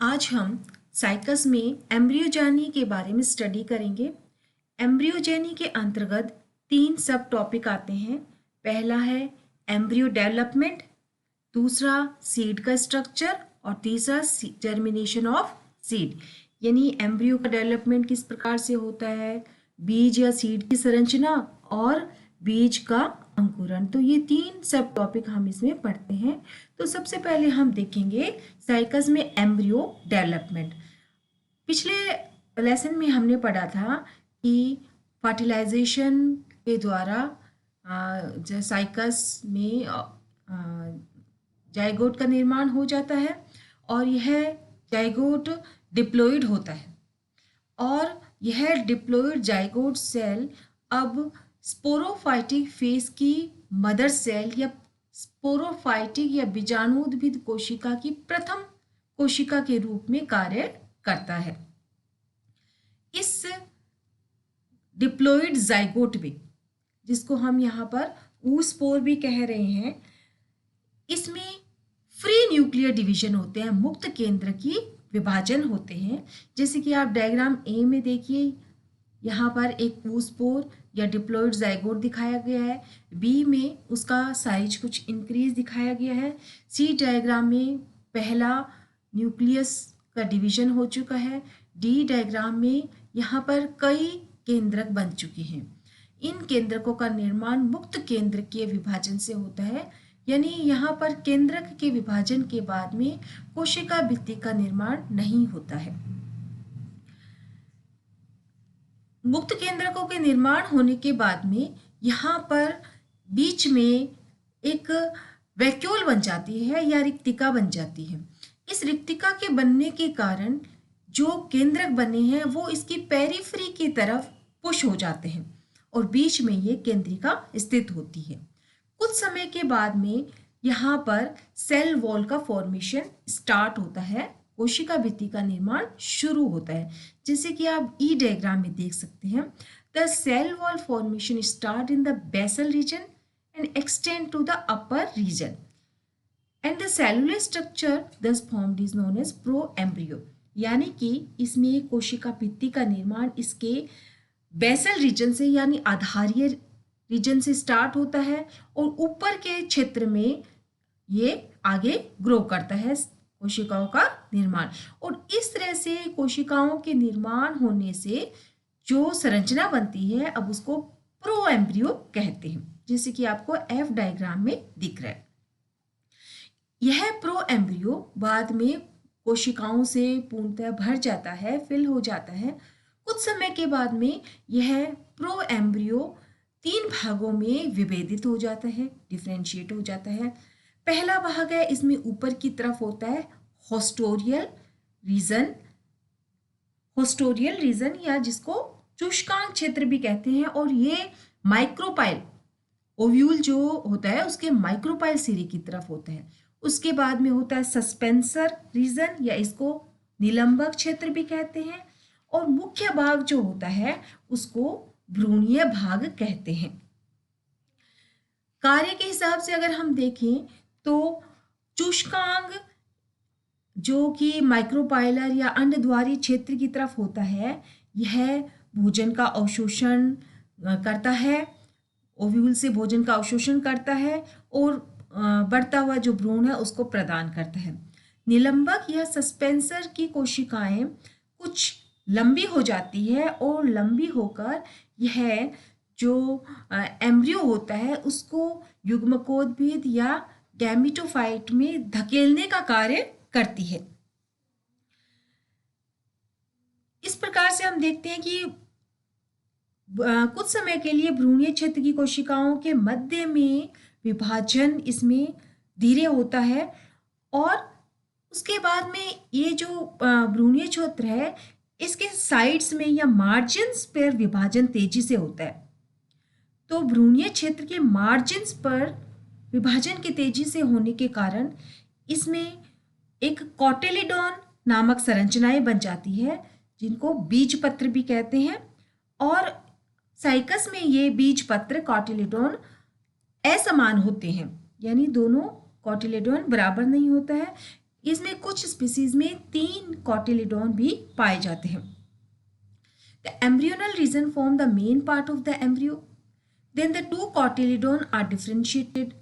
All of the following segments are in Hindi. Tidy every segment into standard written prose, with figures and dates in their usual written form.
आज हम साइकस में एम्ब्रियोजेनी के बारे में स्टडी करेंगे। एम्ब्रियोजेनी के अंतर्गत 3 सब टॉपिक आते हैं। पहला है एम्ब्रियो डेवलपमेंट, दूसरा सीड का स्ट्रक्चर और तीसरा जर्मिनेशन ऑफ सीड। यानी एम्ब्रियो का डेवलपमेंट किस प्रकार से होता है, बीज या सीड की संरचना और बीज का अंकुरण। तो ये 3 सब टॉपिक हम इसमें पढ़ते हैं। तो सबसे पहले हम देखेंगे साइकस में एम्ब्रियो डेवलपमेंट। पिछले लेसन में हमने पढ़ा था कि फर्टिलाइजेशन के द्वारा साइकस में जाइगोट का निर्माण हो जाता है और यह जाइगोट डिप्लॉइड होता है और यह डिप्लॉइड जाइगोट सेल अब स्पोरोफाइटिक फेज की मदर सेल या स्पोरोफाइटिक या बीजाणुद्भिद कोशिका की प्रथम कोशिका के रूप में कार्य करता है। इस डिप्लॉइड जाइगोट में, जिसको हम यहाँ पर ऊस्पोर भी कह रहे हैं, इसमें फ्री न्यूक्लियर डिवीजन होते हैं, मुक्त केंद्र की विभाजन होते हैं। जैसे कि आप डायग्राम ए में देखिए, यहाँ पर एक ऊस्पोर या डिप्लॉइड जाइगोट दिखाया गया है। बी में उसका साइज कुछ इंक्रीज दिखाया गया है। सी डायग्राम में पहला न्यूक्लियस का डिवीजन हो चुका है। डी डायग्राम में यहाँ पर कई केंद्रक बन चुके हैं। इन केंद्रकों का निर्माण मुक्त केंद्र के विभाजन से होता है, यानी यहाँ पर केंद्रक के विभाजन के बाद में कोशिका भित्ति का निर्माण नहीं होता है। मुक्त केंद्रकों के निर्माण होने के बाद में यहाँ पर बीच में एक वैक्यूल बन जाती है या रिक्तिका बन जाती है। इस रिक्तिका के बनने के कारण जो केंद्रक बने हैं वो इसकी पेरिफेरी की तरफ पुश हो जाते हैं और बीच में ये केंद्रिका स्थित होती है। कुछ समय के बाद में यहाँ पर सेल वॉल का फॉर्मेशन स्टार्ट होता है, कोशिका भित्ति का निर्माण शुरू होता है। जैसे कि आप ई डायग्राम में देख सकते हैं, the cell wall formation start in the basal region and extend to the upper region and the cellular structure thus formed is known as proembryo. यानी कि इसमें कोशिका भित्ति का निर्माण इसके बेसल रीजन से यानी आधारीय रीजन से स्टार्ट होता है और ऊपर के क्षेत्र में ये आगे ग्रो करता है कोशिकाओं का निर्माण। और इस तरह से कोशिकाओं के निर्माण होने से जो संरचना बनती है अब उसको प्रोएम्ब्रियो कहते हैं, जैसे कि आपको एफ डायग्राम में दिख रहा है। यह प्रोएम्ब्रियो बाद में कोशिकाओं से पूर्णतः भर जाता है, फिल हो जाता है। कुछ समय के बाद में यह प्रोएम्ब्रियो 3 भागों में विभेदित हो जाता है, डिफरेंशिएट हो जाता है। पहला भाग है, इसमें ऊपर की तरफ होता है होस्टोरियल रीजन या जिसको चुष्कांक क्षेत्र भी कहते हैं, और ये माइक्रोपाइल ओव्यूल जो होता है उसके माइक्रोपाइल सिरे की तरफ होता है। उसके बाद में होता है सस्पेंसर रीजन या इसको निलंबक क्षेत्र भी कहते हैं, और मुख्य भाग जो होता है उसको भ्रूणीय भाग कहते हैं। कार्य के हिसाब से अगर हम देखें तो चुष्कांग जो कि माइक्रोपाइलर या अंडद्वारी क्षेत्र की तरफ होता है, यह भोजन का अवशोषण करता है, ओव्यूल से भोजन का अवशोषण करता है और बढ़ता हुआ जो भ्रूण है उसको प्रदान करता है। निलंबक या सस्पेंसर की कोशिकाएं कुछ लंबी हो जाती है और लंबी होकर यह जो एम्ब्रियो होता है उसको युग्मकोद्भिद या गैमेटोफाइट में धकेलने का कार्य करती है। इस प्रकार से हम देखते हैं कि कुछ समय के लिए भ्रूणीय क्षेत्र की कोशिकाओं के मध्य में विभाजन इसमें धीरे होता है और उसके बाद में ये जो भ्रूणीय क्षेत्र है इसके साइड्स में या मार्जिन्स पर विभाजन तेजी से होता है। तो भ्रूणीय क्षेत्र के मार्जिन्स पर विभाजन के तेजी से होने के कारण इसमें एक कॉटिलिडॉन नामक संरचनाएं बन जाती है, जिनको बीज पत्र भी कहते हैं। और साइकस में ये बीज पत्र कॉटिलिडॉन असमान होते हैं, यानी दोनों कॉटिलेडोन बराबर नहीं होता है। इसमें कुछ स्पीसीज में 3 कॉटिलिडॉन भी पाए जाते हैं। The embryonal region form the main part of the embryo. Then the 2 cotyledon are differentiated.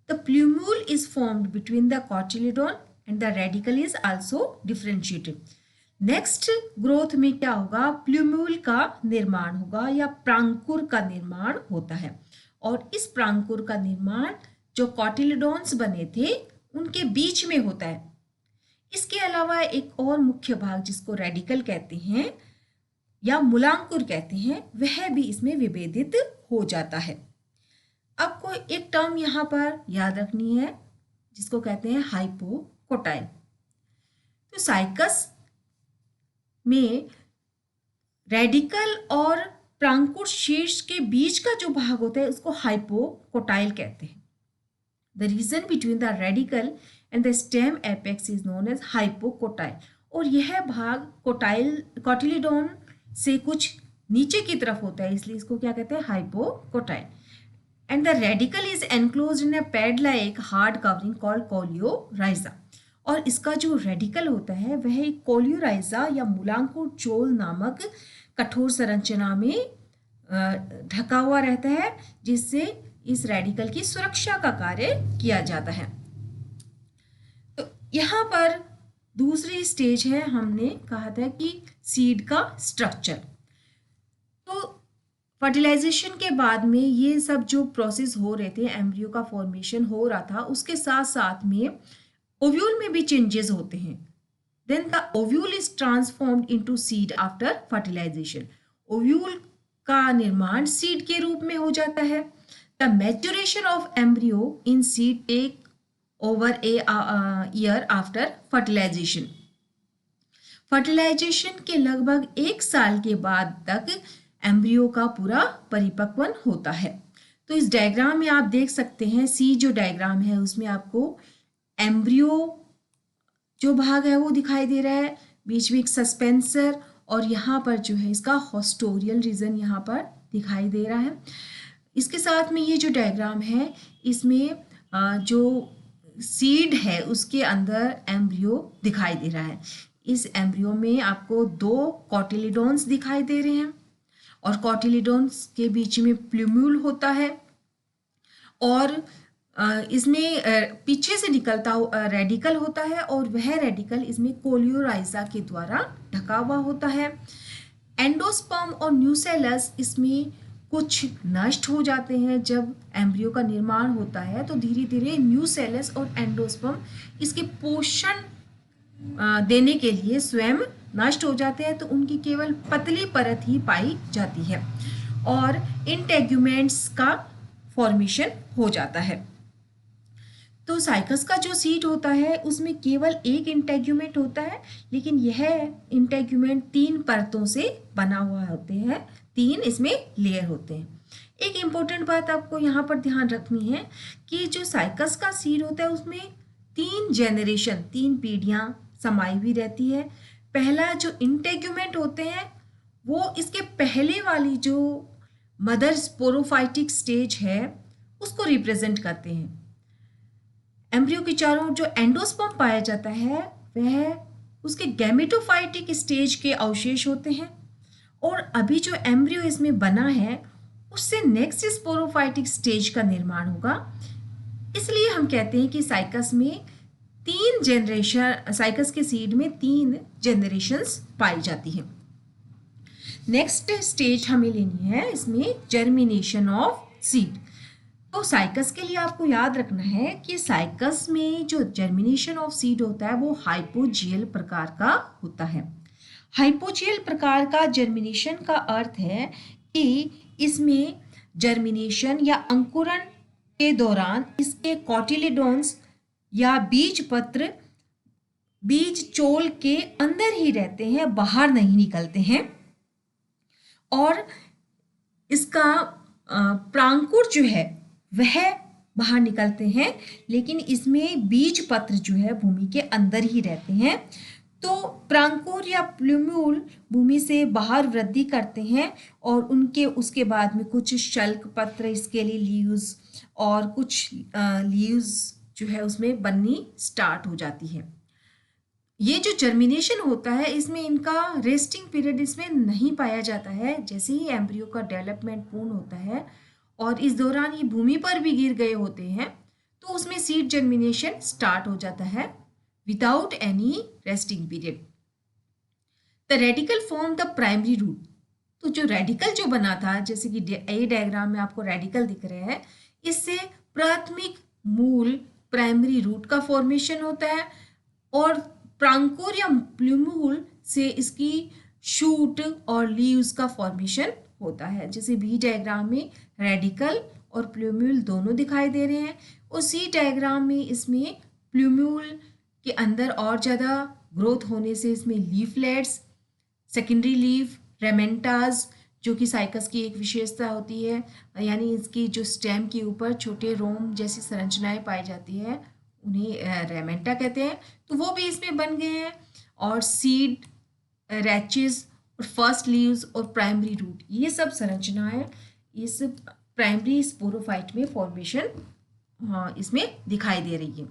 The plumule is formed between the cotyledon and the radicle is also differentiated. Next growth में क्या होगा, प्लूम्यूल का निर्माण होगा या प्रांकुर का निर्माण होता है। और इस प्रांकुर का निर्माण जो कॉटिलिडॉन्स बने थे उनके बीच में होता है। इसके अलावा एक और मुख्य भाग जिसको रेडिकल कहते हैं या मूलांकुर कहते हैं, वह भी इसमें विभेदित हो जाता है। आपको एक टर्म यहाँ पर याद रखनी है जिसको कहते हैं हाइपोकोटाइल। तो साइकस में रेडिकल और प्रांकुर शीर्ष के बीच का जो भाग होता है उसको हाइपोकोटाइल कहते हैं। The region between the radicle and the stem apex is known as hypocotyl. और यह भाग कॉटिलिडॉन से कुछ नीचे की तरफ होता है, इसलिए इसको क्या कहते हैं, hypocotyl. And the radical is enclosed in a pad like hard covering called coleorhiza. और इसका जो रेडिकल होता है वह एक कोलियोराइजा या मूलांकुर चोल नामक कठोर संरचना में ढका हुआ रहता है, जिससे इस रेडिकल की सुरक्षा का कार्य किया जाता है। तो यहाँ पर दूसरी स्टेज है, हमने कहा था कि सीड का स्ट्रक्चर। तो फर्टिलाइजेशन के बाद में ये सब जो प्रोसेस हो रहे थे, एम्ब्रियो का फॉर्मेशन हो रहा था, उसके साथ साथ में ओव्यूल में भी चेंजेस होते हैं। Then the ovule is transformed into seed after fertilisation. Ovule का निर्माण सीड के रूप में हो जाता है। The maturation of embryo in seed take over a year after fertilisation. Fertilisation के लगभग 1 साल के बाद तक एम्ब्रियो का पूरा परिपक्वन होता है। तो इस डायग्राम में आप देख सकते हैं, सी जो डायग्राम है उसमें आपको एम्ब्रियो जो भाग है वो दिखाई दे रहा है, बीच में एक सस्पेंसर, और यहाँ पर जो है इसका हॉस्टोरियल रीजन यहाँ पर दिखाई दे रहा है। इसके साथ में ये जो डायग्राम है इसमें जो सीड है उसके अंदर एम्ब्रियो दिखाई दे रहा है। इस एम्ब्रियो में आपको 2 कॉटिलिडॉन्स दिखाई दे रहे हैं और कॉटिलिडॉन्स के बीच में प्लूम्यूल होता है और इसमें पीछे से निकलता रेडिकल होता है और वह रेडिकल इसमें कोलियोराइजा के द्वारा ढका हुआ होता है। एंडोस्पर्म और न्यूसेलस इसमें कुछ नष्ट हो जाते हैं। जब एम्ब्रियो का निर्माण होता है तो धीरे धीरे न्यूसेलस और एंडोस्पर्म इसके पोषण देने के लिए स्वयं नष्ट हो जाते हैं, तो उनकी केवल पतली परत ही पाई जाती है और इंटेग्यूमेंट्स का फॉर्मेशन हो जाता है। तो साइकस का जो सीड होता है उसमें केवल एक इंटेग्यूमेंट होता है, लेकिन यह इंटेग्यूमेंट 3 परतों से बना हुआ होते हैं, 3 इसमें लेयर होते हैं। एक इम्पोर्टेंट बात आपको यहाँ पर ध्यान रखनी है कि जो साइकस का सीड होता है उसमें 3 जेनरेशन, 3 पीढ़ियाँ समाई हुई रहती है। पहला जो इंटेग्यूमेंट होते हैं वो इसके पहले वाली जो मदर स्पोरोफाइटिक स्टेज है उसको रिप्रेजेंट करते हैं। एम्ब्रियो के चारों ओर जो एंडोस्पर्म पाया जाता है वह उसके गैमेटोफाइटिक स्टेज के अवशेष होते हैं और अभी जो एम्ब्रियो इसमें बना है उससे नेक्स्ट स्पोरोफाइटिक स्टेज का निर्माण होगा। इसलिए हम कहते हैं कि साइकस में 3 जनरेशन, साइकस के सीड में 3 जनरेशन्स पाई जाती हैं। नेक्स्ट स्टेज हमें लेनी है इसमें जर्मिनेशन ऑफ सीड। तो साइकस के लिए आपको याद रखना है कि साइकस में जो जर्मिनेशन ऑफ सीड होता है वो हाइपोजियल प्रकार का होता है। हाइपोजियल प्रकार का जर्मिनेशन का अर्थ है कि इसमें जर्मिनेशन या अंकुरण के दौरान इसके कॉटिलिडॉन्स या बीज पत्र बीज चोल के अंदर ही रहते हैं, बाहर नहीं निकलते हैं और इसका प्रांकुर जो है वह बाहर निकलते हैं, लेकिन इसमें बीज पत्र जो है भूमि के अंदर ही रहते हैं। तो प्रांकुर या प्लूम्यूल भूमि से बाहर वृद्धि करते हैं और उनके उसके बाद में कुछ शल्क पत्र, इसके लिए लीव्स और कुछ लीव्स जो है उसमें बननी स्टार्ट हो जाती है। ये जो जर्मिनेशन होता है इसमें इनका रेस्टिंग पीरियड इसमें नहीं पाया जाता है। जैसे ही एम्ब्रियो का डेवलपमेंट पूर्ण होता है और इस दौरान ये भूमि पर भी गिर गए होते हैं तो उसमें सीड जर्मिनेशन स्टार्ट हो जाता है without any resting period. The radicle form the primary root. तो जो रेडिकल जो बना था, जैसे कि ए डायग्राम में आपको रेडिकल दिख रहे हैं, इससे प्राथमिक मूल प्राइमरी रूट का फॉर्मेशन होता है और प्रांकुर या प्लूम्यूल से इसकी शूट और लीव्स का फॉर्मेशन होता है। जैसे बी डायग्राम में रेडिकल और प्लूम्यूल दोनों दिखाई दे रहे हैं और सी डायग्राम में इसमें प्लूम्यूल के अंदर और ज़्यादा ग्रोथ होने से इसमें लीफलेट्स, सेकेंडरी लीफ, रेमेंटाज, जो कि साइकस की एक विशेषता होती है, यानी इसकी जो स्टेम के ऊपर छोटे रोम जैसी संरचनाएं पाई जाती है उन्हें रेमेंटा कहते हैं, तो वो भी इसमें बन गए हैं। और सीड, रैचेस और फर्स्ट लीव्स और प्राइमरी रूट, ये सब संरचनाएं इस प्राइमरी स्पोरोफाइट में फॉर्मेशन इसमें दिखाई दे रही है।